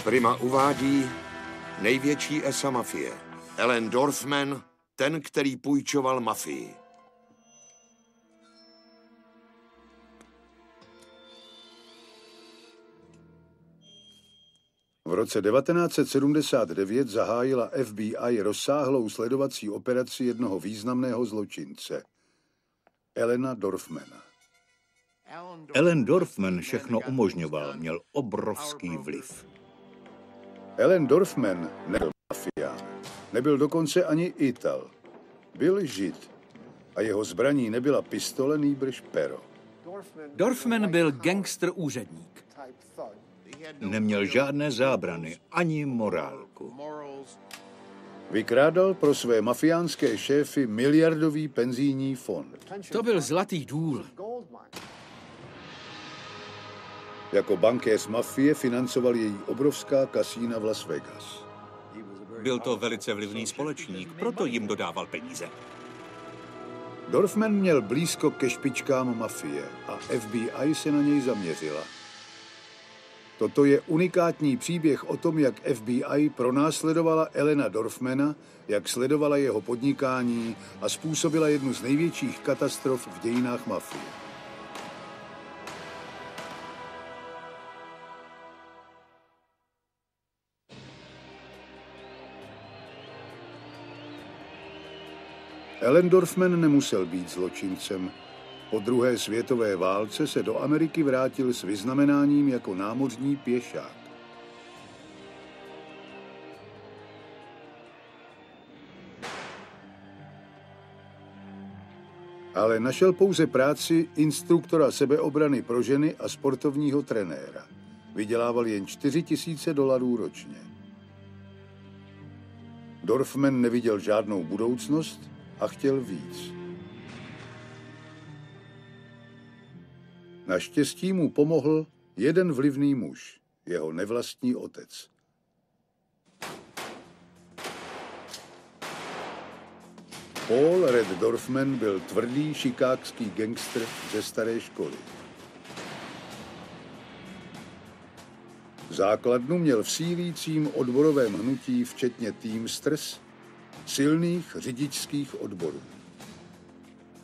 Prima uvádí největší esa mafie. Ellen Dorfman, ten, který půjčoval mafii. V roce 1979 zahájila FBI rozsáhlou sledovací operaci jednoho významného zločince, Ellena Dorfmana. Ellen Dorfman všechno umožňoval, měl obrovský vliv. Ellen Dorfman nebyl mafián, nebyl dokonce ani Ital. Byl Žid a jeho zbraní nebyla pistole, nýbrž pero. Dorfman byl gangster úředník. Neměl žádné zábrany, ani morálku. Vykrádal pro své mafiánské šéfy miliardový penzijní fond. To byl zlatý důl. Jako bankéř mafie financoval její obrovská kasína v Las Vegas. Byl to velice vlivný společník, proto jim dodával peníze. Dorfman měl blízko ke špičkám mafie a FBI se na něj zaměřila. Toto je unikátní příběh o tom, jak FBI pronásledovala Ellena Dorfmana, jak sledovala jeho podnikání a způsobila jednu z největších katastrof v dějinách mafie. Ellen Dorfman nemusel být zločincem. Po druhé světové válce se do Ameriky vrátil s vyznamenáním jako námořní pěšák. Ale našel pouze práci instruktora sebeobrany pro ženy a sportovního trenéra. Vydělával jen $4 000 ročně. Dorfman neviděl žádnou budoucnost a chtěl víc. Naštěstí mu pomohl jeden vlivný muž, jeho nevlastní otec. Paul Red Dorfman byl tvrdý chicagský gangster ze staré školy. Základnu měl v sílícím odborovém hnutí včetně Teamsters, silných řidičských odborů.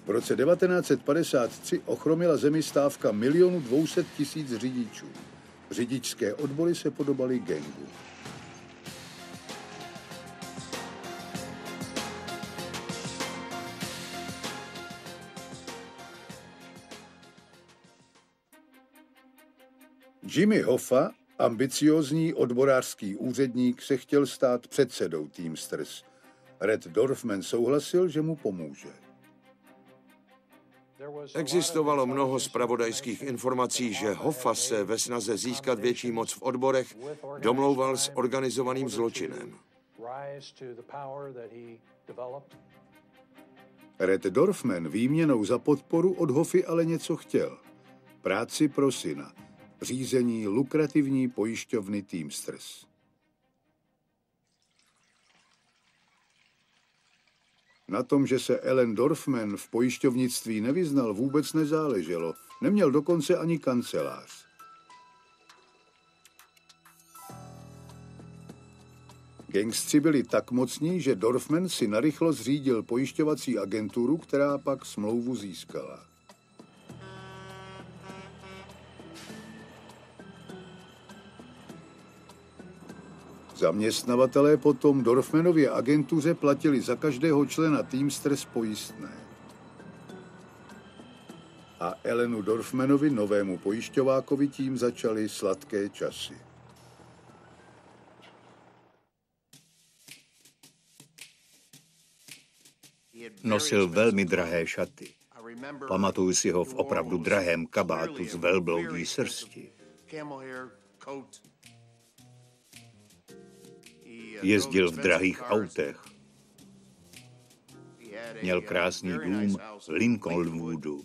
V roce 1953 ochromila zemi stávka 1 200 000 řidičů. Řidičské odbory se podobaly gangu. Jimmy Hoffa, ambiciózní odborářský úředník, se chtěl stát předsedou Teamsters. Red Dorfman souhlasil, že mu pomůže. Existovalo mnoho zpravodajských informací, že Hoffa se ve snaze získat větší moc v odborech domlouval s organizovaným zločinem. Red Dorfman výměnou za podporu od Hoffy ale něco chtěl. Práci pro syna. Řízení lukrativní pojišťovny Teamsters. Na tom, že se Ellen Dorfman v pojišťovnictví nevyznal, vůbec nezáleželo. Neměl dokonce ani kancelář. Gangstři byli tak mocní, že Dorfman si narychlo zřídil pojišťovací agenturu, která pak smlouvu získala. Zaměstnavatelé potom Dorfmanově agentuře platili za každého člena Teamsters pojistné. A Ellenu Dorfmanovi, novému pojišťovákovi, tím začaly sladké časy. Nosil velmi drahé šaty. Pamatuju si ho v opravdu drahém kabátu z velbloudí srsti. Jezdil v drahých autech. Měl krásný dům v Lincolnwoodu.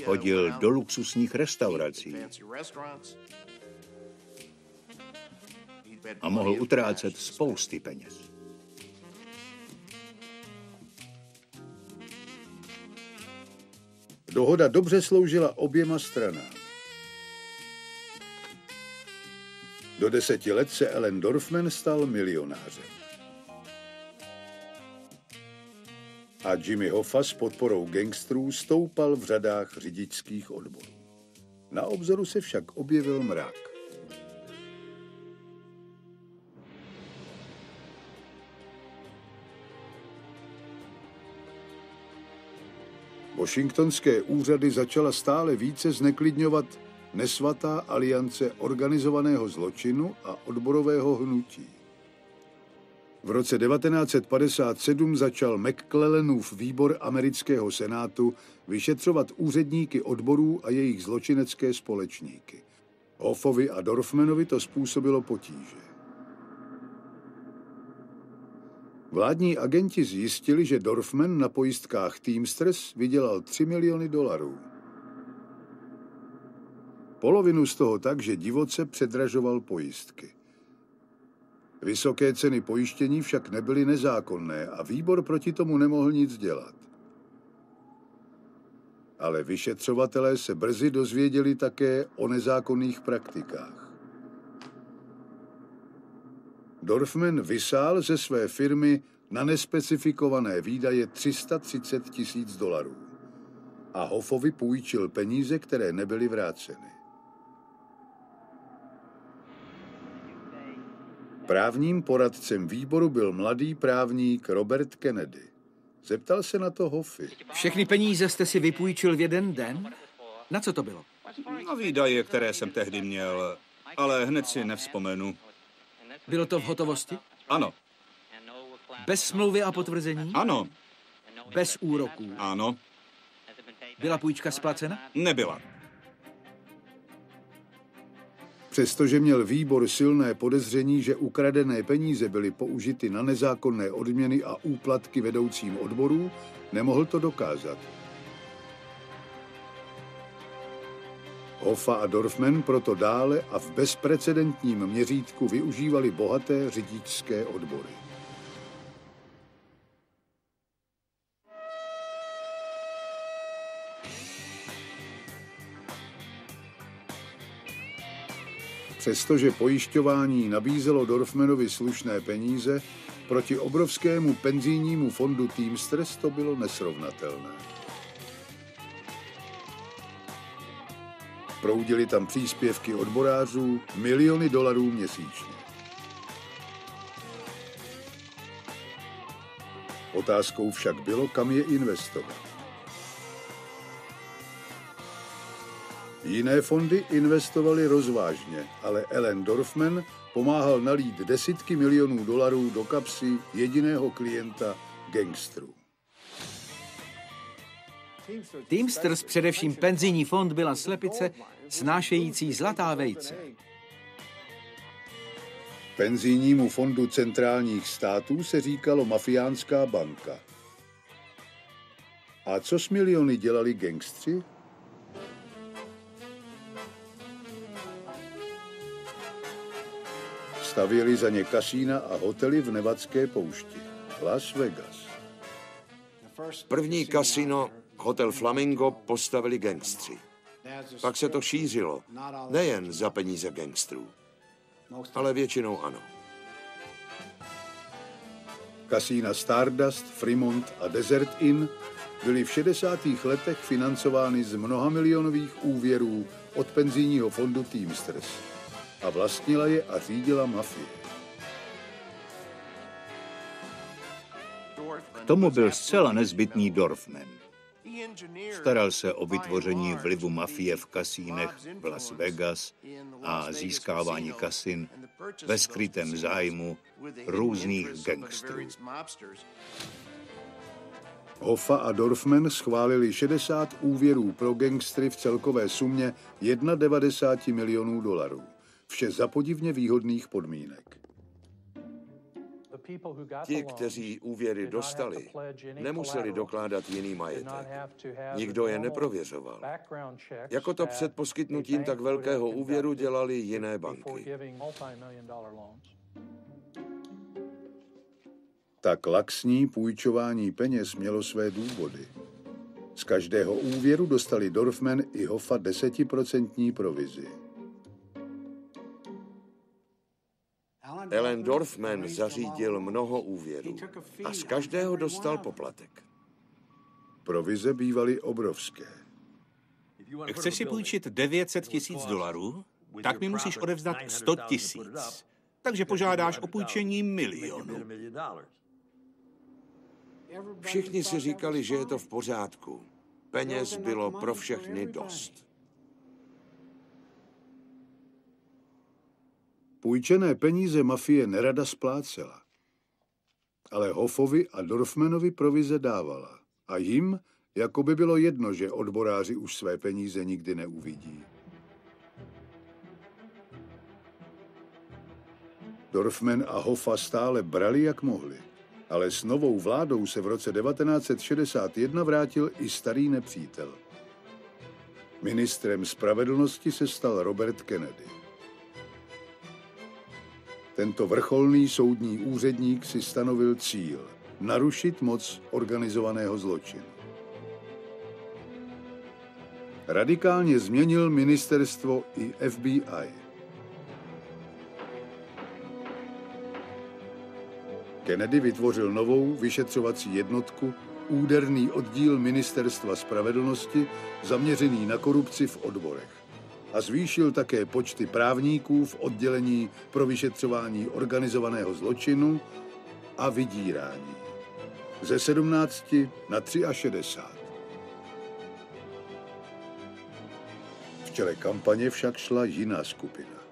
Chodil do luxusních restaurací. A mohl utrácet spousty peněz. Dohoda dobře sloužila oběma stranám. Do 10 let se Allen Dorfman stal milionářem. A Jimmy Hoffa s podporou gangsterů stoupal v řadách řidičských odborů. Na obzoru se však objevil mrak. Washingtonské úřady začala stále více zneklidňovat nesvatá aliance organizovaného zločinu a odborového hnutí. V roce 1957 začal McClellanův výbor amerického senátu vyšetřovat úředníky odborů a jejich zločinecké společníky. Hoffovi a Dorfmanovi to způsobilo potíže. Vládní agenti zjistili, že Dorfman na pojistkách Teamsters vydělal $3 miliony. Polovinu z toho tak, že divoce předražoval pojistky. Vysoké ceny pojištění však nebyly nezákonné a výbor proti tomu nemohl nic dělat. Ale vyšetřovatelé se brzy dozvěděli také o nezákonných praktikách. Dorfman vysál ze své firmy na nespecifikované výdaje $330 000 a Hoffovi půjčil peníze, které nebyly vráceny. Právním poradcem výboru byl mladý právník Robert Kennedy. Zeptal se na to Hoffy. Všechny peníze jste si vypůjčil v jeden den? Na co to bylo? Na výdaje, které jsem tehdy měl, ale hned si nevzpomenu. Bylo to v hotovosti? Ano. Bez smlouvy a potvrzení? Ano. Bez úroků? Ano. Byla půjčka splacena? Nebyla. Přestože měl výbor silné podezření, že ukradené peníze byly použity na nezákonné odměny a úplatky vedoucím odborů, nemohl to dokázat. Hoffa a Dorfman proto dále a v bezprecedentním měřítku využívali bohaté řidičské odbory. Přestože pojišťování nabízelo Dorfmanovi slušné peníze, proti obrovskému penzijnímu fondu Teamsters to bylo nesrovnatelné. Proudily tam příspěvky odborářů, miliony dolarů měsíčně. Otázkou však bylo, kam je investovat. Jiné fondy investovaly rozvážně, ale Allen Dorfman pomáhal nalít desítky milionů dolarů do kapsy jediného klienta gangsterů. Teamsters, především penzijní fond, byla slepice snášející zlatá vejce. Penzijnímu fondu centrálních států se říkalo mafiánská banka. A co s miliony dělali gangstři? Stavěli za ně kasína a hotely v nevadské poušti. Las Vegas. První kasino, hotel Flamingo, postavili gangstři. Pak se to šířilo, nejen za peníze gangstrů, ale většinou ano. Kasína Stardust, Fremont a Desert Inn byly v 60. letech financovány z mnohamilionových úvěrů od penzijního fondu Teamsters a vlastnila je a řídila mafie. K tomu byl zcela nezbytný Dorfman. Staral se o vytvoření vlivu mafie v kasínech v Las Vegas a získávání kasin ve skrytém zájmu různých gangsterů. Hoffa a Dorfman schválili 60 úvěrů pro gangstry v celkové sumě 91 milionů dolarů. Vše za podivně výhodných podmínek. Ti, kteří úvěry dostali, nemuseli dokládat jiný majetek. Nikdo je neprověřoval. Jako to před poskytnutím tak velkého úvěru dělali jiné banky. Tak laxní půjčování peněz mělo své důvody. Z každého úvěru dostali Dorfman i Hoffa 10% provizi. Alan Dorfman zařídil mnoho úvěrů a z každého dostal poplatek. Provize bývaly obrovské. Chceš si půjčit $900 000? Tak mi musíš odevzdat 100 000. Takže požádáš o půjčení milionu. Všichni si říkali, že je to v pořádku. Peněz bylo pro všechny dost. Půjčené peníze mafie nerada splácela. Ale Hoffovi a Dorfmanovi provize dávala. A jim jako by bylo jedno, že odboráři už své peníze nikdy neuvidí. Dorfman a Hoffa stále brali, jak mohli. Ale s novou vládou se v roce 1961 vrátil i starý nepřítel. Ministrem spravedlnosti se stal Robert Kennedy. Tento vrcholný soudní úředník si stanovil cíl – narušit moc organizovaného zločinu. Radikálně změnil ministerstvo i FBI. Kennedy vytvořil novou vyšetřovací jednotku, úderný oddíl Ministerstva spravedlnosti, zaměřený na korupci v odborech. A zvýšil také počty právníků v oddělení pro vyšetřování organizovaného zločinu a vydírání. Ze 17 na 63. V čele kampaně však šla jiná skupina.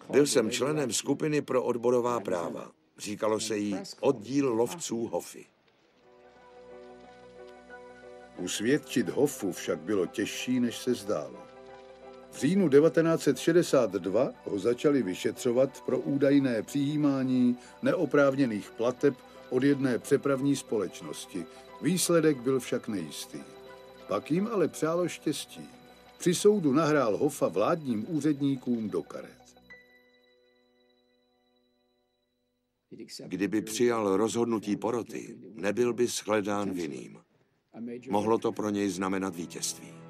Byl jsem členem skupiny pro odborová práva. Říkalo se jí oddíl lovců Hoffy. Usvědčit Hoffu však bylo těžší, než se zdálo. V říjnu 1962 ho začali vyšetřovat pro údajné přijímání neoprávněných plateb od jedné přepravní společnosti. Výsledek byl však nejistý. Pak jim ale přálo štěstí. Při soudu nahrál Hoffa vládním úředníkům do karet. Kdyby přijal rozhodnutí poroty, nebyl by shledán vinným. Mohlo to pro něj znamenat vítězství.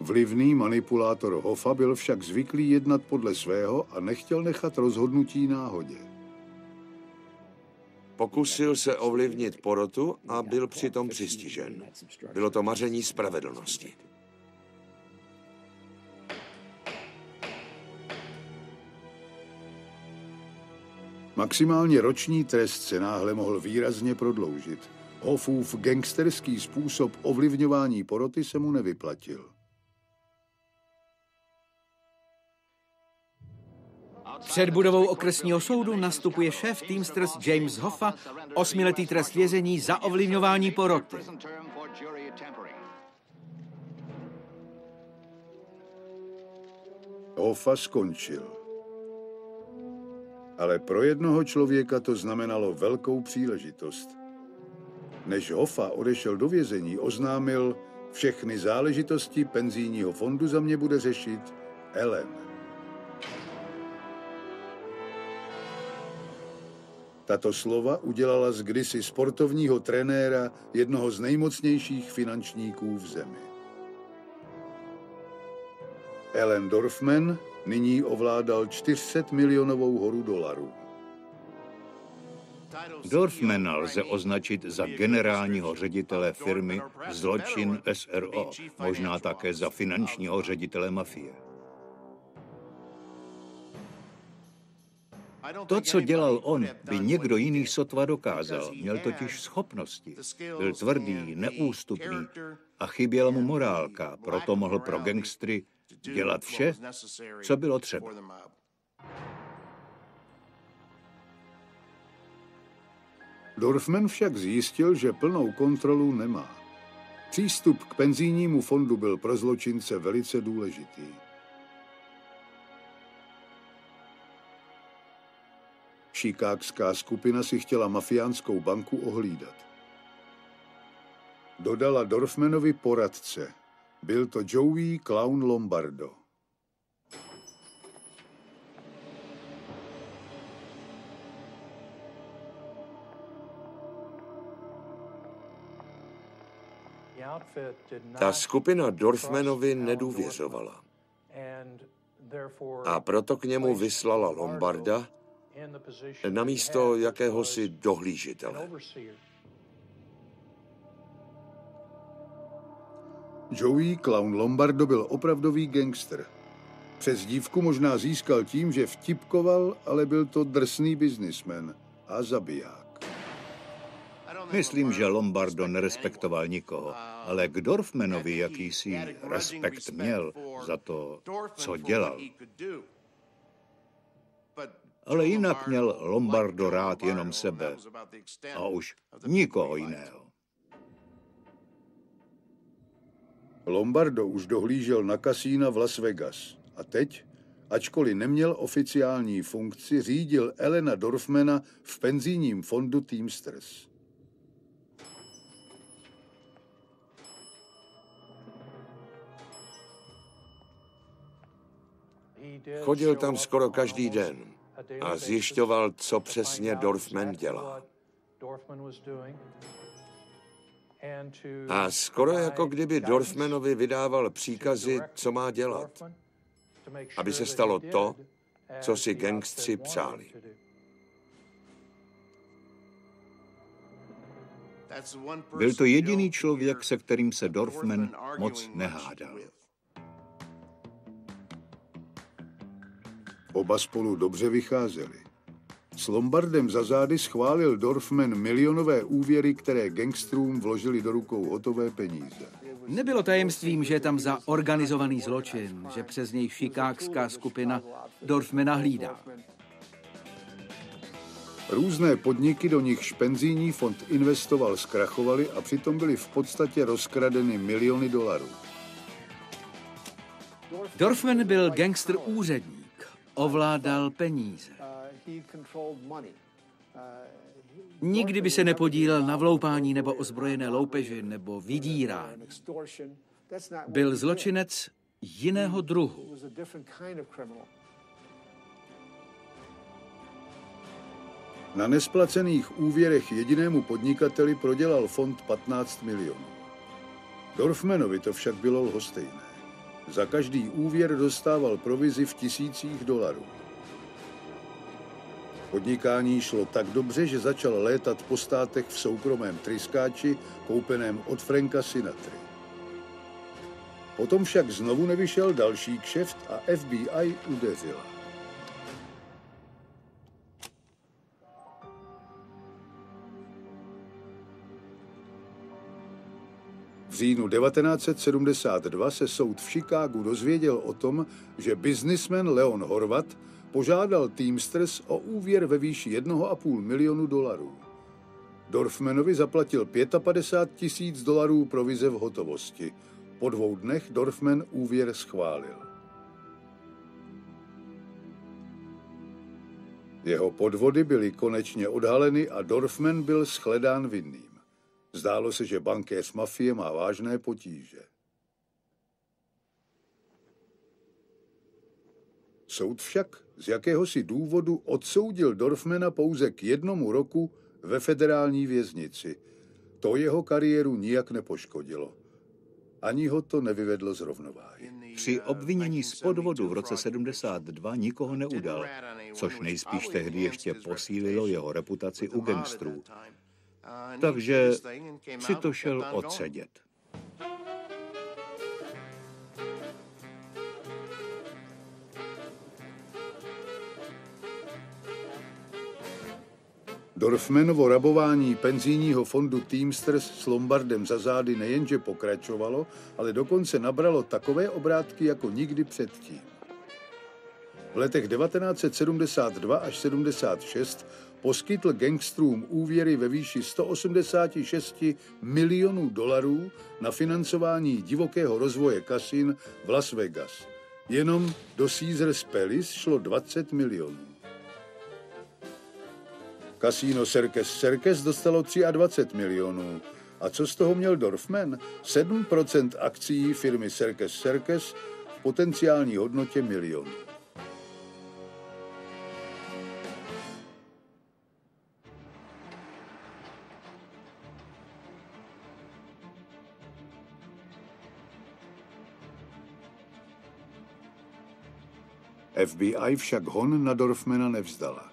Vlivný manipulátor Hoffa byl však zvyklý jednat podle svého a nechtěl nechat rozhodnutí náhodě. Pokusil se ovlivnit porotu a byl přitom přistižen. Bylo to maření spravedlnosti. Maximálně roční trest se náhle mohl výrazně prodloužit. Hoffův gangsterský způsob ovlivňování poroty se mu nevyplatil. Před budovou okresního soudu nastupuje šéf Teamsters James Hoffa, 8letý trest vězení za ovlivňování poroty. Hoffa skončil. Ale pro jednoho člověka to znamenalo velkou příležitost. Než Hoffa odešel do vězení, oznámil, všechny záležitosti penzijního fondu za mě bude řešit Ellen. Tato slova udělala z kdysi sportovního trenéra jednoho z nejmocnějších finančníků v zemi. Alan Dorfman nyní ovládal 400 milionovou horu dolarů. Dorfmana lze označit za generálního ředitele firmy Zločin SRO, možná také za finančního ředitele mafie. To, co dělal on, by někdo jiný sotva dokázal. Měl totiž schopnosti. Byl tvrdý, neústupný a chyběla mu morálka, proto mohl pro gangstry dělat vše, co bylo třeba. Dorfman však zjistil, že plnou kontrolu nemá. Přístup k penzijnímu fondu byl pro zločince velice důležitý. Chicagská skupina si chtěla mafiánskou banku ohlídat. Dodala Dorfmanovi poradce. Byl to Joey Clown Lombardo. Ta skupina Dorfmanovi nedůvěřovala. a proto k němu vyslala Lombarda na místo jakéhosi dohlížitele. Joey Clown Lombardo byl opravdový gangster. Přezdívku možná získal tím, že vtipkoval, ale byl to drsný biznismen a zabiják. Myslím, že Lombardo nerespektoval nikoho, ale k Dorfmanovi jakýsi respekt měl za to, co dělal. Ale jinak měl Lombardo rád jenom sebe a už nikoho jiného. Lombardo už dohlížel na kasína v Las Vegas a teď, ačkoliv neměl oficiální funkci, řídil Elena Dorfmana v penzijním fondu Teamsters. Chodil tam skoro každý den a zjišťoval, co přesně Dorfman dělá. A skoro jako kdyby Dorfmanovi vydával příkazy, co má dělat, aby se stalo to, co si gangstři přáli. Byl to jediný člověk, se kterým se Dorfman moc nehádal. Oba spolu dobře vycházeli. S Lombardem za zády schválil Dorfman milionové úvěry, které gangstrům vložili do rukou hotové peníze. Nebylo tajemstvím, že je tam za organizovaný zločin, že přes něj chicagská skupina Dorfmana hlídá. Různé podniky, do nichž penzijní fond investoval, zkrachovaly a přitom byly v podstatě rozkradeny miliony dolarů. Dorfman byl gangster úředník. Ovládal peníze. Nikdy by se nepodílel na vloupání nebo ozbrojené loupeži nebo vydírání. Byl zločinec jiného druhu. Na nesplacených úvěrech jedinému podnikateli prodělal fond 15 milionů. Dorfmanovi to však bylo lhostejné. Za každý úvěr dostával provizi v tisících dolarů. Podnikání šlo tak dobře, že začal létat po státech v soukromém tryskáči, koupeném od Franka Sinatry. Potom však znovu nevyšel další kšeft a FBI udeřila. V říjnu 1972 se soud v Chicagu dozvěděl o tom, že biznismen Leon Horvat požádal Teamsters o úvěr ve výši 1,5 milionu dolarů. Dorfmanovi zaplatil 55 000 dolarů provize v hotovosti. Po 2 dnech Dorfman úvěr schválil. Jeho podvody byly konečně odhaleny a Dorfman byl shledán vinným. Zdálo se, že bankéř mafie má vážné potíže. Soud však z jakéhosi důvodu odsoudil Dorfmana pouze k 1 roku ve federální věznici. To jeho kariéru nijak nepoškodilo. Ani ho to nevyvedlo z rovnováhy. Při obvinění z podvodu v roce 72 nikoho neudal, což nejspíš tehdy ještě posílilo jeho reputaci u gangstrů. Takže si to šel odsedět. Dorfmanovo rabování penzijního fondu Teamsters s Lombardem za zády nejenže pokračovalo, ale dokonce nabralo takové obrátky jako nikdy předtím. V letech 1972 až 76 poskytl gangstrům úvěry ve výši 186 milionů dolarů na financování divokého rozvoje kasin v Las Vegas. Jenom do Caesars Palace šlo 20 milionů. Kasíno Circus dostalo 23 milionů. A co z toho měl Dorfman? 7% akcií firmy Circus v potenciální hodnotě milionů. FBI však hon na Dorfmana nevzdala.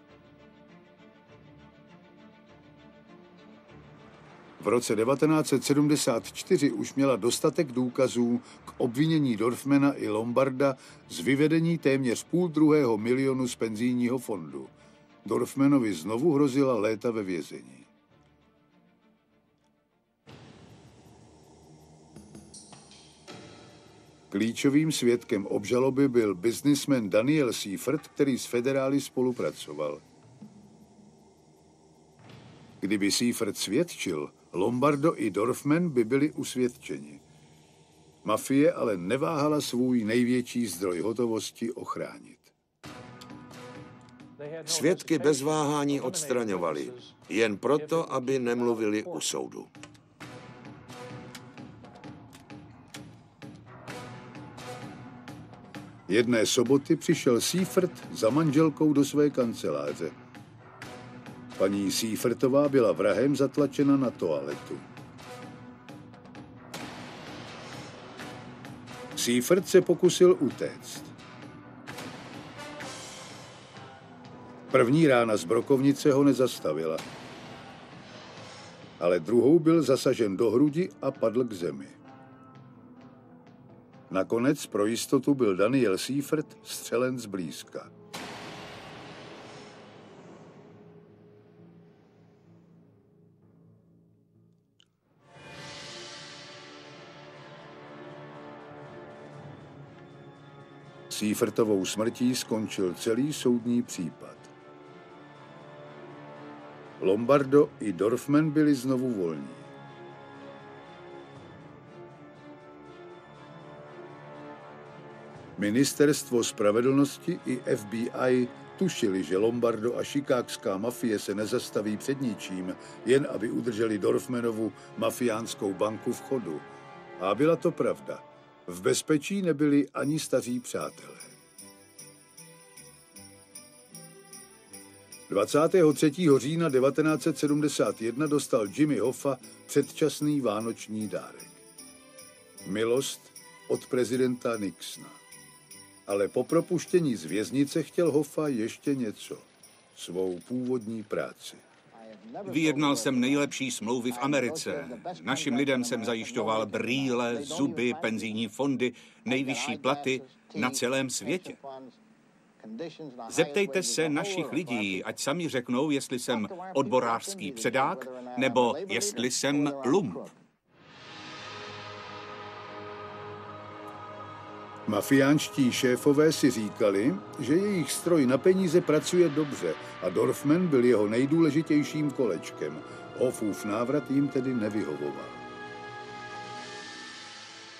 V roce 1974 už měla dostatek důkazů k obvinění Dorfmana i Lombarda z vyvedení téměř $500 000 z penzijního fondu. Dorfmanovi znovu hrozila léta ve vězení. Klíčovým svědkem obžaloby byl biznismen Daniel Seifert, který s federály spolupracoval. Kdyby Seifert svědčil, Lombardo i Dorfman by byli usvědčeni. Mafie ale neváhala svůj největší zdroj hotovosti ochránit. Svědky bez váhání odstraňovali, jen proto, aby nemluvili u soudu. Jedné soboty přišel Seifert za manželkou do své kanceláře. Paní Seifertová byla vrahem zatlačena na toaletu. Seifert se pokusil utéct. První rána z brokovnice ho nezastavila, ale druhou byl zasažen do hrudi a padl k zemi. Nakonec pro jistotu byl Daniel Seifert střelen zblízka. Seifertovou smrtí skončil celý soudní případ. Lombardo i Dorfman byli znovu volní. Ministerstvo spravedlnosti i FBI tušili, že Lombardo a chicagská mafie se nezastaví před ničím, jen aby udrželi Dorfmanovu mafiánskou banku v chodu. A byla to pravda. V bezpečí nebyli ani staří přátelé. 23. října 1971 dostal Jimmy Hoffa předčasný vánoční dárek. Milost od prezidenta Nixona. Ale po propuštění z věznice chtěl Hoffa ještě něco. Svou původní práci. Vyjednal jsem nejlepší smlouvy v Americe. Našim lidem jsem zajišťoval brýle, zuby, penzijní fondy, nejvyšší platy na celém světě. Zeptejte se našich lidí, ať sami řeknou, jestli jsem odborářský předák, nebo jestli jsem lump. Mafiánští šéfové si říkali, že jejich stroj na peníze pracuje dobře a Dorfman byl jeho nejdůležitějším kolečkem. Hoffův návrat jim tedy nevyhovoval.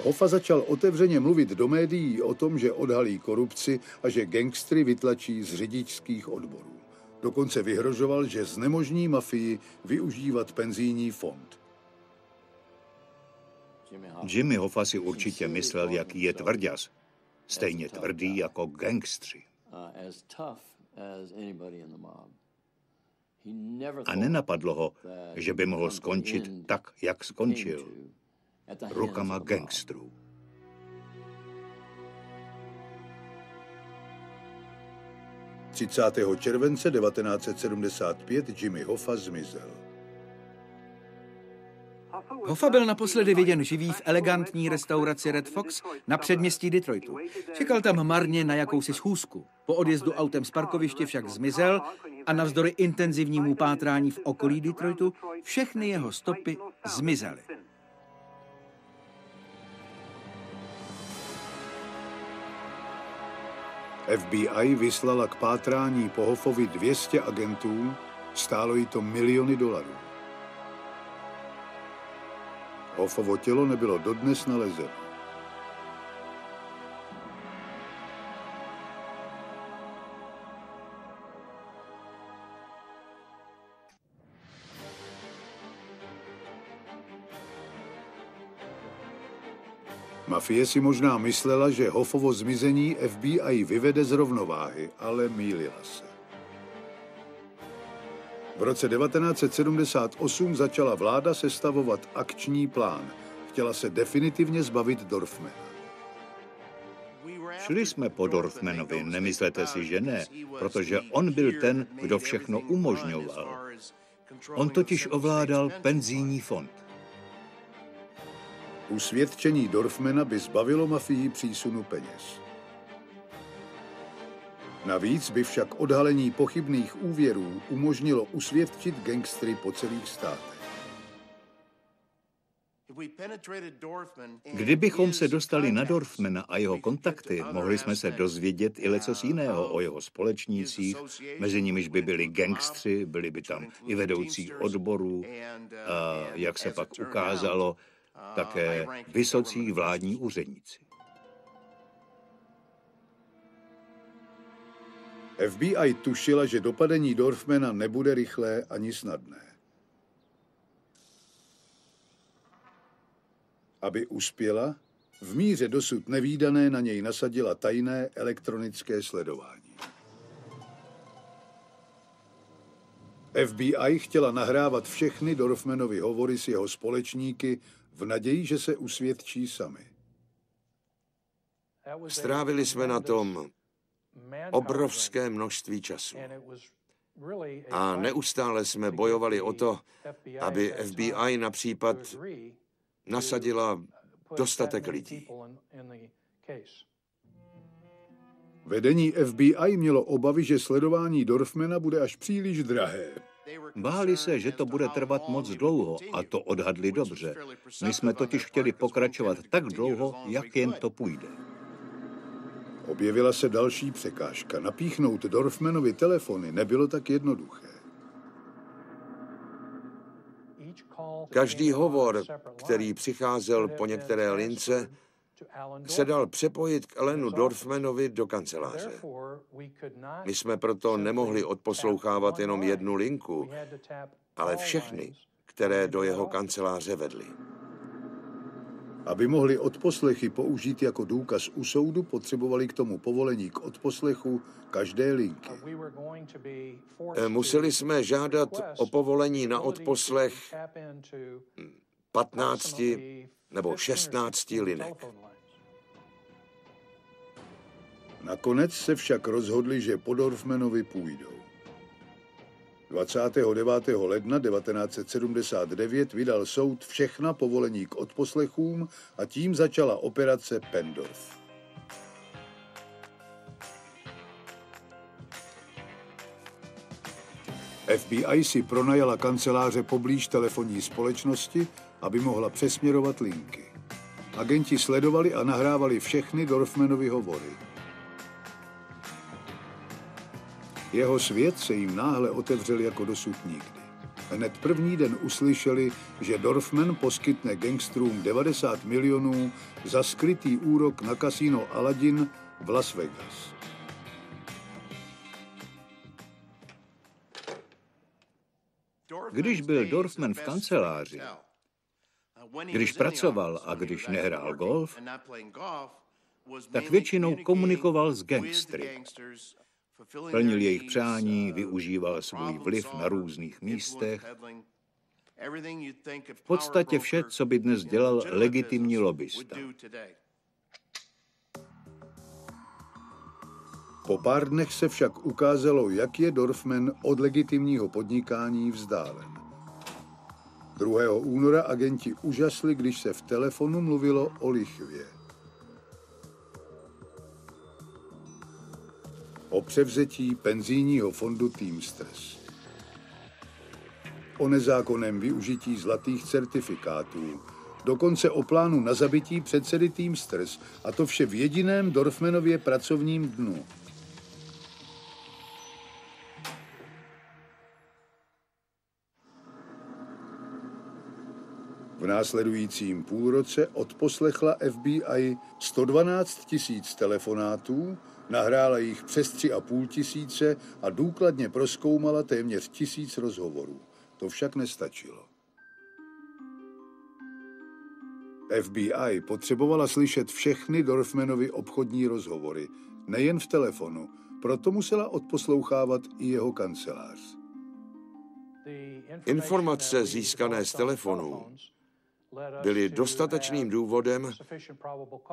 Hoffa začal otevřeně mluvit do médií o tom, že odhalí korupci a že gangstry vytlačí z řidičských odborů. Dokonce vyhrožoval, že znemožní mafii využívat penzijní fond. Jimmy Hoffa si určitě myslel, jaký je tvrďas. Stejně tvrdý jako gangstři. A nenapadlo ho, že by mohl skončit tak, jak skončil. Rukama gangstrů. – 30. července 1975 Jimmy Hoffa zmizel. Hoffa byl naposledy viděn živý v elegantní restauraci Red Fox na předměstí Detroitu. Čekal tam marně na jakousi schůzku. Po odjezdu autem z parkoviště však zmizel a navzdory intenzivnímu pátrání v okolí Detroitu všechny jeho stopy zmizely. FBI vyslala k pátrání po Hoffovi 200 agentů, stálo jí to miliony dolarů. Hoffovo tělo nebylo dodnes nalezeno. Mafie si možná myslela, že Hoffovo zmizení FBI vyvede z rovnováhy, ale mýlila se. V roce 1978 začala vláda sestavovat akční plán. Chtěla se definitivně zbavit Dorfmana. Šli jsme po Dorfmanovi, nemyslete si, že ne, protože on byl ten, kdo všechno umožňoval. On totiž ovládal penzijní fond. Usvědčení Dorfmana by zbavilo mafii přísunu peněz. Navíc by však odhalení pochybných úvěrů umožnilo usvědčit gangstry po celých státech. Kdybychom se dostali na Dorfmana a jeho kontakty, mohli jsme se dozvědět i lecos jiného o jeho společnících, mezi nimiž by byli gangstři, byli by tam i vedoucí odborů a, jak se pak ukázalo, také vysocí vládní úředníci. FBI tušila, že dopadení Dorfmana nebude rychlé ani snadné. Aby uspěla, v míře dosud nevídané na něj nasadila tajné elektronické sledování. FBI chtěla nahrávat všechny Dorfmanovy hovory s jeho společníky v naději, že se usvědčí sami. Strávili jsme na tom obrovské množství času. A neustále jsme bojovali o to, aby FBI na případ nasadila dostatek lidí. Vedení FBI mělo obavy, že sledování Dorfmana bude až příliš drahé. Báli se, že to bude trvat moc dlouho a to odhadli dobře. My jsme totiž chtěli pokračovat tak dlouho, jak jen to půjde. Objevila se další překážka. Napíchnout Dorfmanovi telefony nebylo tak jednoduché. Každý hovor, který přicházel po některé lince, se dal přepojit k Allenu Dorfmanovi do kanceláře. My jsme proto nemohli odposlouchávat jenom jednu linku, ale všechny, které do jeho kanceláře vedly. Aby mohli odposlechy použít jako důkaz u soudu, potřebovali k tomu povolení k odposlechu každé linky. Museli jsme žádat o povolení na odposlech 15 nebo 16 linek. Nakonec se však rozhodli, že po Dorfmanovi půjdou. 29. ledna 1979 vydal soud všechna povolení k odposlechům a tím začala operace Pendorf. FBI si pronajala kanceláře poblíž telefonní společnosti, aby mohla přesměrovat linky. Agenti sledovali a nahrávali všechny Dorfmanovy hovory. Jeho svět se jim náhle otevřel jako dosud nikdy. Hned první den uslyšeli, že Dorfman poskytne gangstrům 90 milionů za skrytý úrok na kasino Aladdin v Las Vegas. Když byl Dorfman v kanceláři, když pracoval a když nehrál golf, tak většinou komunikoval s gangstry. Plnil jejich přání, využíval svůj vliv na různých místech. V podstatě vše, co by dnes dělal legitimní lobista. Po pár dnech se však ukázalo, jak je Dorfman od legitimního podnikání vzdálen. 2. února agenti užasli, když se v telefonu mluvilo o lichvě. O převzetí penzijního fondu Teamsters. O nezákonném využití zlatých certifikátů. Dokonce o plánu na zabití předsedy Teamsters. A to vše v jediném Dorfmanově pracovním dnu. V následujícím půlroce odposlechla FBI 112 000 telefonátů, nahrála jich přes 3,5 tisíce a důkladně prozkoumala téměř 1000 rozhovorů. To však nestačilo. FBI potřebovala slyšet všechny Dorfmanovy obchodní rozhovory, nejen v telefonu, proto musela odposlouchávat i jeho kancelář. Informace získané z telefonů byly dostatečným důvodem,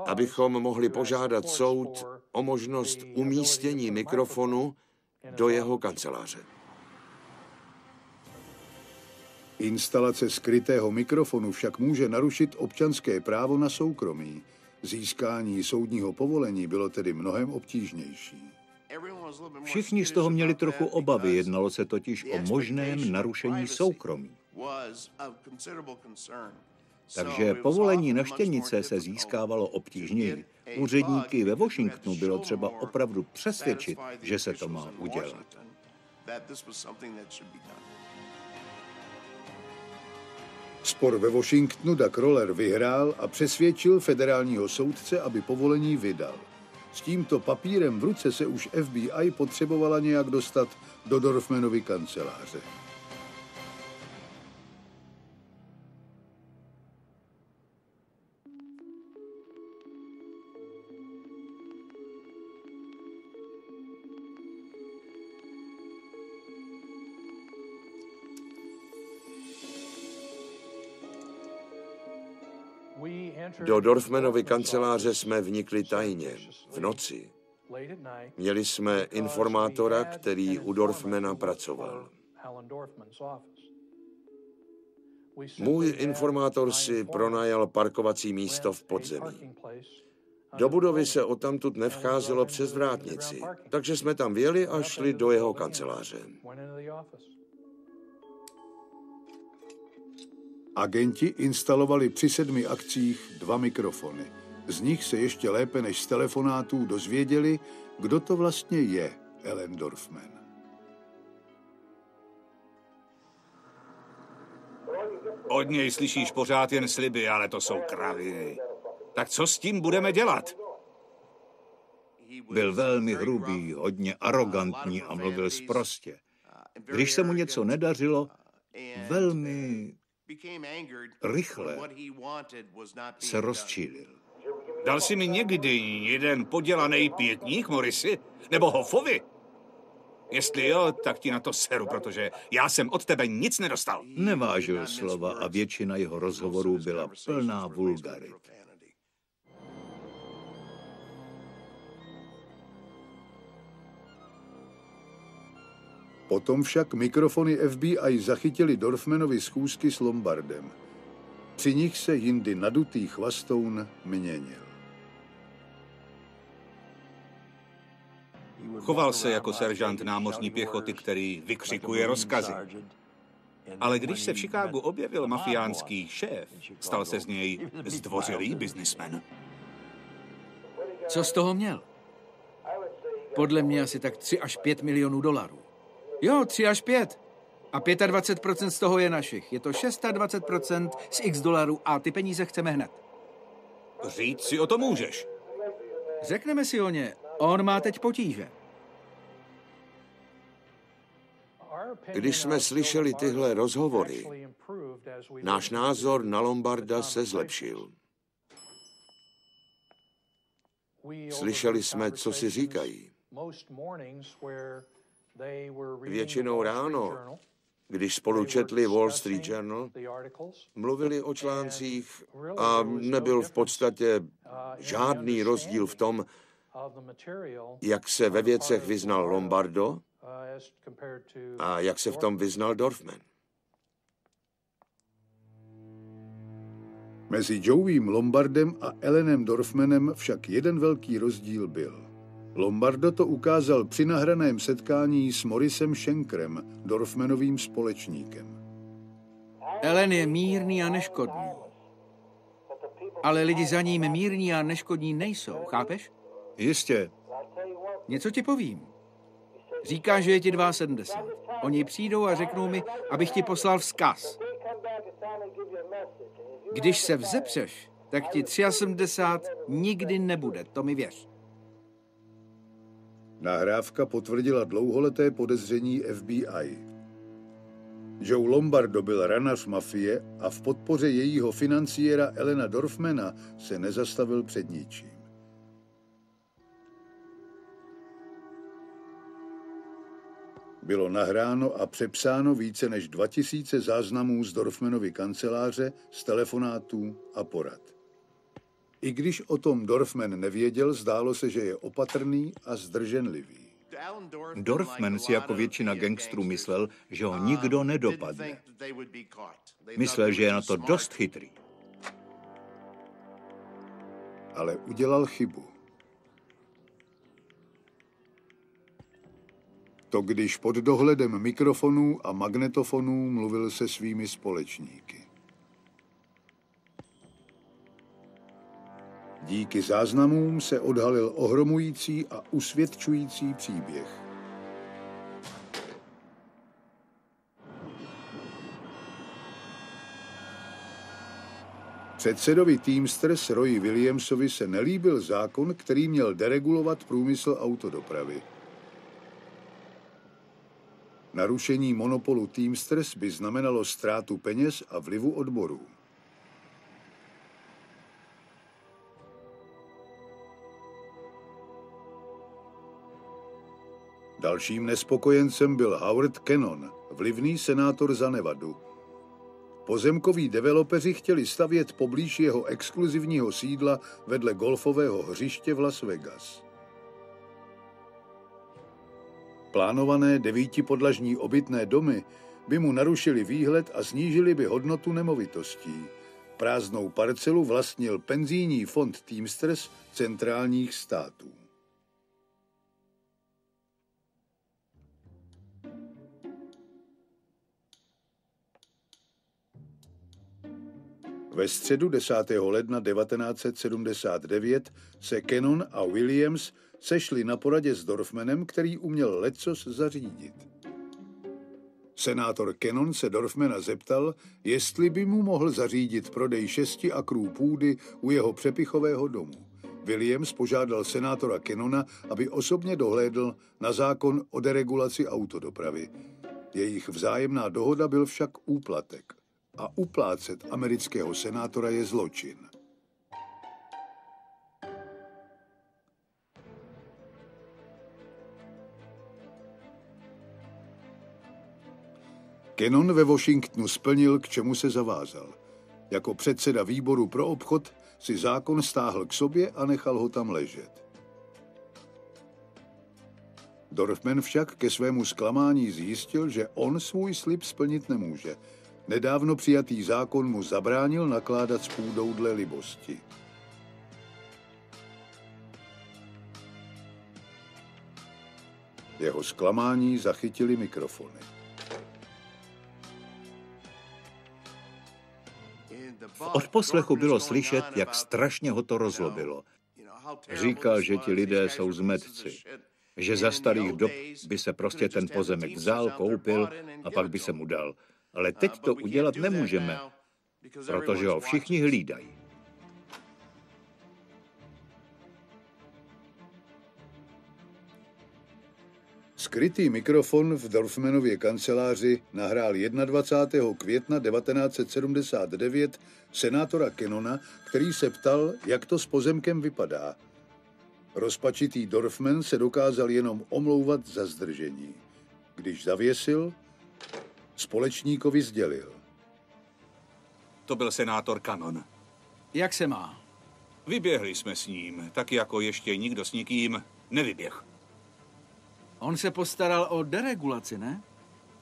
abychom mohli požádat soud o možnost umístění mikrofonu do jeho kanceláře. Instalace skrytého mikrofonu však může narušit občanské právo na soukromí. Získání soudního povolení bylo tedy mnohem obtížnější. Všichni z toho měli trochu obavy, jednalo se totiž o možném narušení soukromí. Takže povolení na štěnice se získávalo obtížněji. Úředníky ve Washingtonu bylo třeba opravdu přesvědčit, že se to má udělat. Spor ve Washingtonu Doug Roller vyhrál a přesvědčil federálního soudce, aby povolení vydal. S tímto papírem v ruce se už FBI potřebovala nějak dostat do Dorfmanovy kanceláře. Do Dorfmanovy kanceláře jsme vnikli tajně, v noci. Měli jsme informátora, který u Dorfmana pracoval. Můj informátor si pronajal parkovací místo v podzemí. Do budovy se odtamtud nevcházelo přes vrátnici, takže jsme tam vjeli a šli do jeho kanceláře. Agenti instalovali při 7 akcích 2 mikrofony. Z nich se ještě lépe než z telefonátů dozvěděli, kdo to vlastně je Ellen Dorfman. Od něj slyšíš pořád jen sliby, ale to jsou kraviny. Tak co s tím budeme dělat? Byl velmi hrubý, hodně arrogantní a mluvil sprostě. Když se mu něco nedařilo, velmi rychle se rozčílil. Dal jsi mi někdy jeden podělaný pětník, Morrissey? Nebo Hoffovi? Jestli jo, tak ti na to seru, protože já jsem od tebe nic nedostal. Nevážil slova a většina jeho rozhovorů byla plná vulgarit. Potom však mikrofony FBI zachytili Dorfmanovi schůzky s Lombardem. Při nich se jindy nadutý chvastoun měnil. Choval se jako seržant námořní pěchoty, který vykřikuje rozkazy. Ale když se v Chicagu objevil mafiánský šéf, stal se z něj zdvořilý biznismen. Co z toho měl? Podle mě asi tak 3 až 5 milionů dolarů. Jo, 3 až 5. A 25% z toho je našich. Je to 26% z x dolarů a ty peníze chceme hned. Říct si o to můžeš. Řekneme si o ně. On má teď potíže. Když jsme slyšeli tyhle rozhovory, náš názor na Lombarda se zlepšil. Slyšeli jsme, co si říkají. Většinou ráno, když spolu četli Wall Street Journal, mluvili o článcích a nebyl v podstatě žádný rozdíl v tom, jak se ve věcech vyznal Lombardo a jak se v tom vyznal Dorfman. Mezi Joeym Lombardem a Ellenem Dorfmanem však jeden velký rozdíl byl. Lombardo to ukázal při nahraném setkání s Morrisem Schenkerem, Dorfmanovým společníkem. Ellen je mírný a neškodný. Ale lidi za ním mírní a neškodní nejsou, chápeš? Jistě. Něco ti povím. Říká, že je ti 72. Oni přijdou a řeknou mi, abych ti poslal vzkaz. Když se vzepřeš, tak ti 73 nikdy nebude, to mi věř. Nahrávka potvrdila dlouholeté podezření FBI. Joe Lombardo byl ranař mafie a v podpoře jejího financiéra Ellena Dorfmana se nezastavil před ničím. Bylo nahráno a přepsáno více než 2000 záznamů z Dorfmanovy kanceláře, z telefonátů a porad. I když o tom Dorfman nevěděl, zdálo se, že je opatrný a zdrženlivý. Dorfman si jako většina gangstrů myslel, že ho nikdo nedopadne. Myslel, že je na to dost chytrý. Ale udělal chybu. To když pod dohledem mikrofonů a magnetofonů mluvil se svými společníky. Díky záznamům se odhalil ohromující a usvědčující příběh. Předsedovi Teamsters Royi Williamsovi se nelíbil zákon, který měl deregulovat průmysl autodopravy. Narušení monopolu Teamsters by znamenalo ztrátu peněz a vlivu odborů. Dalším nespokojencem byl Howard Cannon, vlivný senátor za Nevadu. Pozemkoví developeři chtěli stavět poblíž jeho exkluzivního sídla vedle golfového hřiště v Las Vegas. Plánované 9podlažní obytné domy by mu narušili výhled a snížili by hodnotu nemovitostí. Prázdnou parcelu vlastnil penzijní fond Teamsters centrálních států. Ve středu 10. ledna 1979 se Cannon a Williams sešli na poradě s Dorfmanem, který uměl leccos zařídit. Senátor Cannon se Dorfmana zeptal, jestli by mu mohl zařídit prodej 6 akrů půdy u jeho přepichového domu. Williams požádal senátora Cannona, aby osobně dohlédl na zákon o deregulaci autodopravy. Jejich vzájemná dohoda byl však úplatek. A uplácet amerického senátora je zločin. Cannon ve Washingtonu splnil, k čemu se zavázal. Jako předseda výboru pro obchod si zákon stáhl k sobě a nechal ho tam ležet. Dorfman však ke svému zklamání zjistil, že on svůj slib splnit nemůže. Nedávno přijatý zákon mu zabránil nakládat s půdou dle libosti. Jeho zklamání zachytili mikrofony. V odposlechu bylo slyšet, jak strašně ho to rozlobilo. Říkal, že ti lidé jsou zmetci, že za starých dob by se prostě ten pozemek vzal, koupil a pak by se mu dal. Ale teď to udělat nemůžeme, protože ho všichni hlídají. Skrytý mikrofon v Dorfmanově kanceláři nahrál 21. května 1979 senátora Cannona, který se ptal, jak to s pozemkem vypadá. Rozpačitý Dorfman se dokázal jenom omlouvat za zdržení. Když zavěsil, společníkovi sdělil. To byl senátor Cannon. Jak se má? Vyběhli jsme s ním, tak jako ještě nikdo s nikým nevyběh. On se postaral o deregulaci, ne?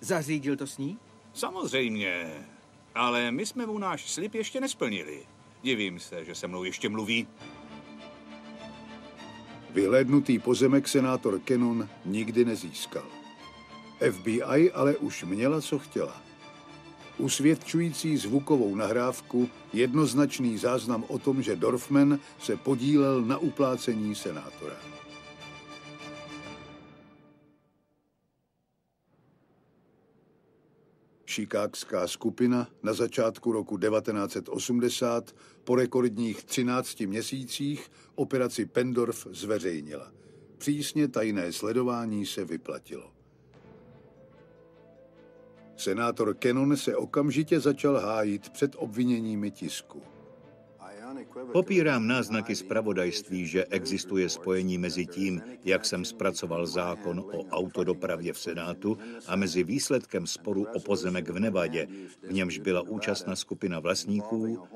Zařídil to s ní? Samozřejmě, ale my jsme mu náš slib ještě nesplnili. Divím se, že se mnou ještě mluví. Vyhlédnutý pozemek senátor Cannon nikdy nezískal. FBI ale už měla, co chtěla. Usvědčující zvukovou nahrávku, jednoznačný záznam o tom, že Dorfman se podílel na uplácení senátora. Chicagská skupina na začátku roku 1980 po rekordních 13 měsících operaci Pendorf zveřejnila. Přísně tajné sledování se vyplatilo. Senátor Cannon se okamžitě začal hájit před obviněními tisku. Popírám náznaky zpravodajství, že existuje spojení mezi tím, jak jsem zpracoval zákon o autodopravě v Senátu, a mezi výsledkem sporu o pozemek v Nevadě, v němž byla účastná skupina vlastníků,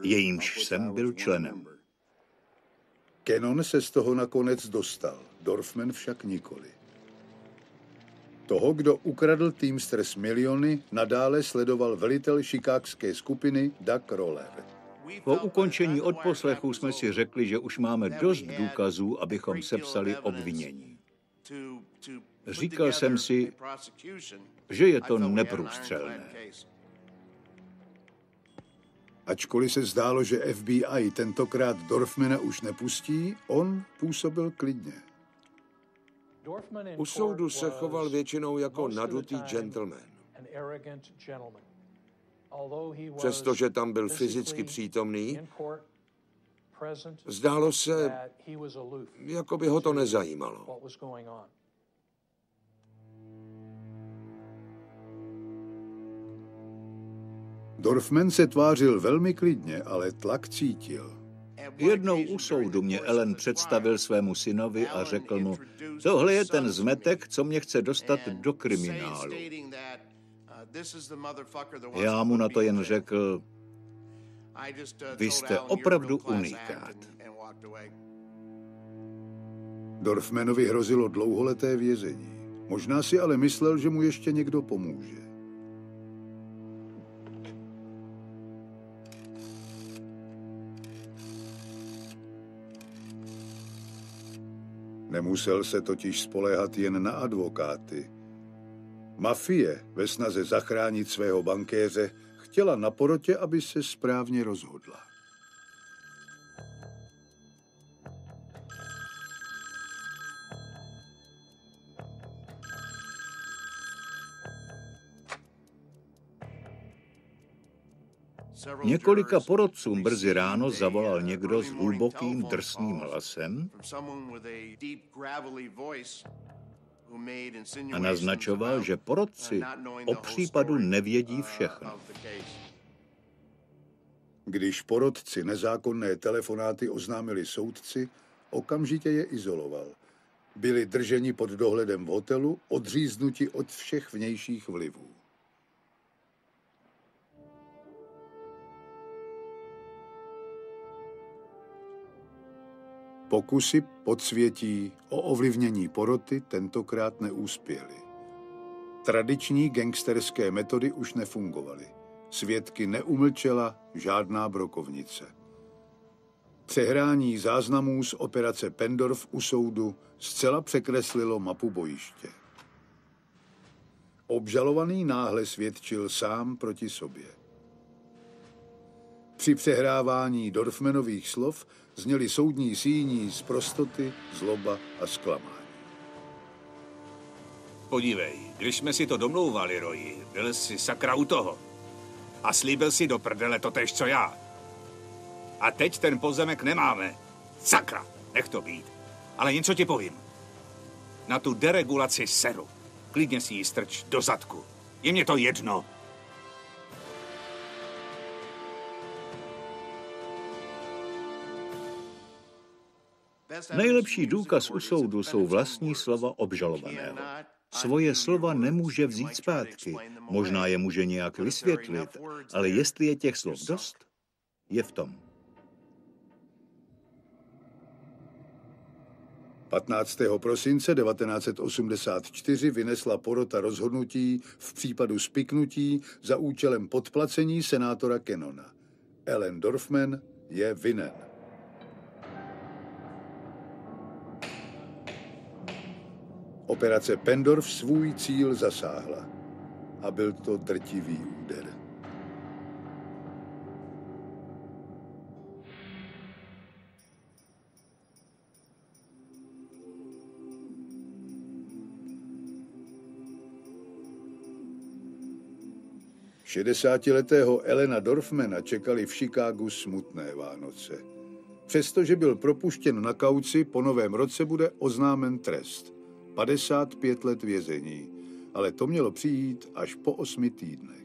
jejímž jsem byl členem. Cannon se z toho nakonec dostal, Dorfman však nikoli. Toho, kdo ukradl Teamsters miliony, nadále sledoval velitel chicagské skupiny Doug Roller. Po ukončení odposlechu jsme si řekli, že už máme dost důkazů, abychom sepsali obvinění. Říkal jsem si, že je to neprůstřelné. Ačkoliv se zdálo, že FBI tentokrát Dorfmana už nepustí, on působil klidně. U soudu se choval většinou jako nadutý gentleman. Přestože tam byl fyzicky přítomný, zdálo se, jako by ho to nezajímalo. Dorfman se tvářil velmi klidně, ale tlak cítil. Jednou u soudu mě Ellen představil svému synovi a řekl mu, tohle je ten zmetek, co mě chce dostat do kriminálu. Já mu na to jen řekl, vy jste opravdu unikát. Dorfmanovi hrozilo dlouholeté vězení. Možná si ale myslel, že mu ještě někdo pomůže. Nemusel se totiž spoléhat jen na advokáty. Mafie ve snaze zachránit svého bankéře chtěla na porotě, aby se správně rozhodla. Několika porotcům brzy ráno zavolal někdo s hlubokým drsným hlasem a naznačoval, že porotci o případu nevědí všechno. Když porotci nezákonné telefonáty oznámili soudci, okamžitě je izoloval. Byli drženi pod dohledem v hotelu, odříznuti od všech vnějších vlivů. Pokusy podsvětí o ovlivnění poroty tentokrát neúspěly. Tradiční gangsterské metody už nefungovaly. Svědky neumlčela žádná brokovnice. Přehrání záznamů z operace Pendorf u soudu zcela překreslilo mapu bojiště. Obžalovaný náhle svědčil sám proti sobě. Při přehrávání Dorfmanových slov zněly soudní síní z prostoty, zloba a zklamání. Podívej, když jsme si to domlouvali, Roji, byl jsi sakra u toho. A slíbil si do prdele totéž, co já. A teď ten pozemek nemáme. Sakra, nech to být. Ale něco ti povím. Na tu deregulaci seru. Klidně si ji strč do zadku. Je mně to jedno. Nejlepší důkaz u soudu jsou vlastní slova obžalovaného. Svoje slova nemůže vzít zpátky. Možná je může nějak vysvětlit, ale jestli je těch slov dost, je v tom. 15. prosince 1984 vynesla porota rozhodnutí v případu spiknutí za účelem podplacení senátora Cannona. Ellen Dorfman je vinen. Operace Pendorf svůj cíl zasáhla. A byl to drtivý úder. Šedesátiletého Ellena Dorfmana čekali v Chicagu smutné Vánoce. Přestože byl propuštěn na kauci, po novém roce bude oznámen trest. 55 let vězení, ale to mělo přijít až po 8 týdnech.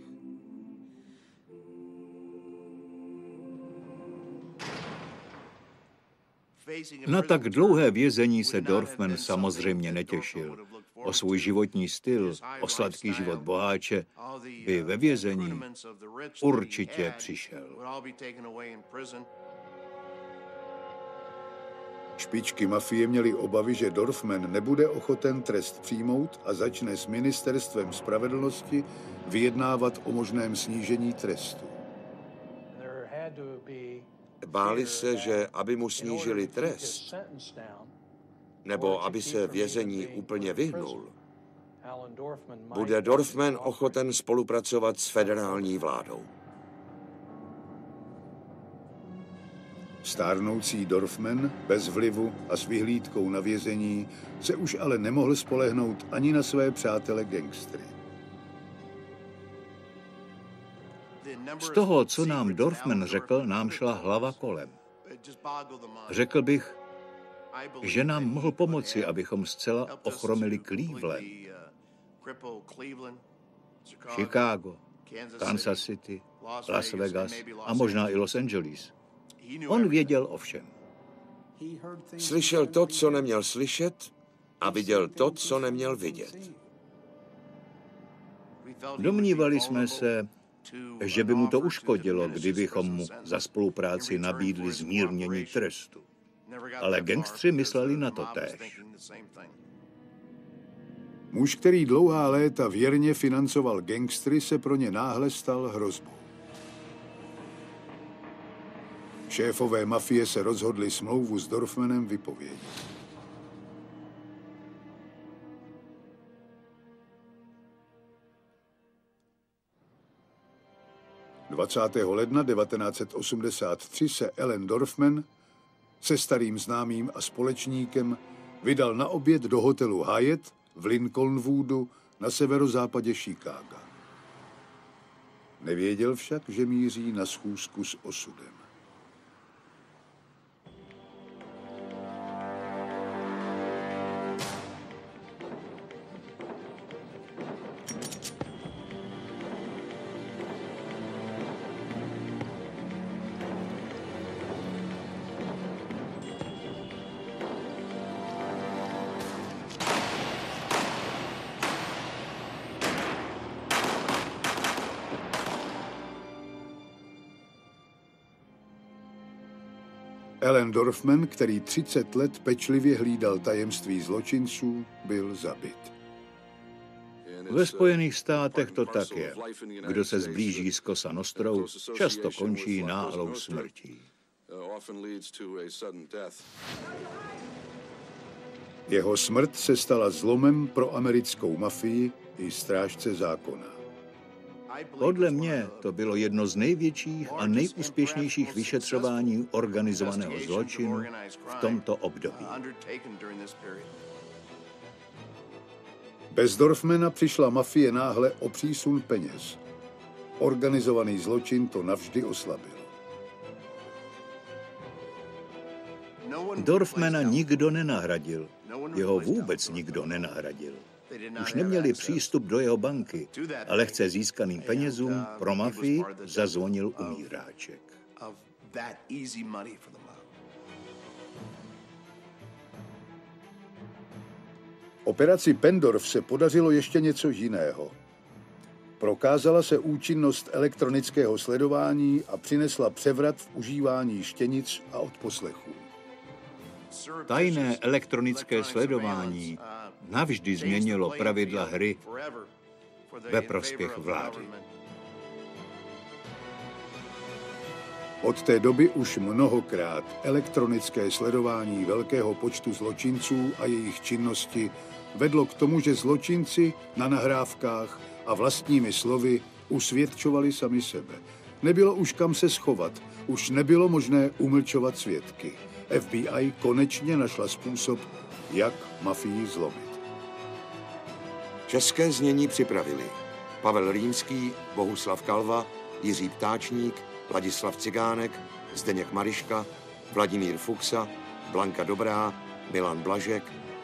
Na tak dlouhé vězení se Dorfman samozřejmě netěšil. O svůj životní styl, o sladký život boháče by ve vězení určitě přišel. Špičky mafie měly obavy, že Dorfman nebude ochoten trest přijmout a začne s ministerstvem spravedlnosti vyjednávat o možném snížení trestu. Báli se, že aby mu snížili trest, nebo aby se vězení úplně vyhnul, bude Dorfman ochoten spolupracovat s federální vládou. Stárnoucí Dorfman, bez vlivu a s vyhlídkou na vězení, se už ale nemohl spolehnout ani na své přátele gangstry. Z toho, co nám Dorfman řekl, nám šla hlava kolem. Řekl bych, že nám mohl pomoci, abychom zcela ochromili Cleveland, Chicago, Kansas City, Las Vegas a možná i Los Angeles. On věděl o všem. Slyšel to, co neměl slyšet, a viděl to, co neměl vidět. Domnívali jsme se, že by mu to uškodilo, kdybychom mu za spolupráci nabídli zmírnění trestu. Ale gangstři mysleli na to též. Muž, který dlouhá léta věrně financoval gangstry, se pro ně náhle stal hrozbou. Šéfové mafie se rozhodli smlouvu s Dorfmanem vypovědět. ledna 1983 se Allen Dorfman se starým známým a společníkem vydal na oběd do hotelu Hyatt v Lincolnwoodu na severozápadě Chicaga. Nevěděl však, že míří na schůzku s osudem. Allen Dorfman, který 30 let pečlivě hlídal tajemství zločinců, byl zabit. Ve Spojených státech to tak je. Kdo se zblíží s Cosa Nostrou, často končí náhlou smrtí. Jeho smrt se stala zlomem pro americkou mafii i strážce zákona. Podle mě to bylo jedno z největších a nejúspěšnějších vyšetřování organizovaného zločinu v tomto období. Bez Dorfmana přišla mafie náhle o přísun peněz. Organizovaný zločin to navždy oslabil. Dorfmana nikdo nenahradil. Jeho vůbec nikdo nenahradil. Už neměli přístup do jeho banky, ale lehce získaným penězům pro mafii zazvonil umíráček. Operaci Pendorf se podařilo ještě něco jiného. Prokázala se účinnost elektronického sledování a přinesla převrat v užívání štěnic a odposlechů. Tajné elektronické sledování navždy změnilo pravidla hry ve prospěch vlády. Od té doby už mnohokrát elektronické sledování velkého počtu zločinců a jejich činnosti vedlo k tomu, že zločinci na nahrávkách a vlastními slovy usvědčovali sami sebe. Nebylo už kam se schovat, už nebylo možné umlčovat svědky. FBI konečně našla způsob, jak mafii zlomit. České znění připravili Pavel Rýmský, Bohuslav Kalva, Jiří Ptáčník, Ladislav Cigánek, Zdeněk Mariška, Vladimír Fuchsa, Blanka Dobrá, Milan Blažek,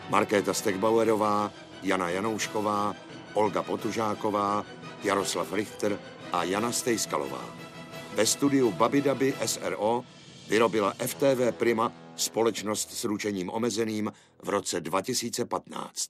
Markéta Stegbauerová, Jana Janoušková, Olga Potužáková, Jaroslav Richter a Jana Stejskalová. Ve studiu Babi Dabi SRO vyrobila FTV Prima, společnost s ručením omezeným, v roce 2015.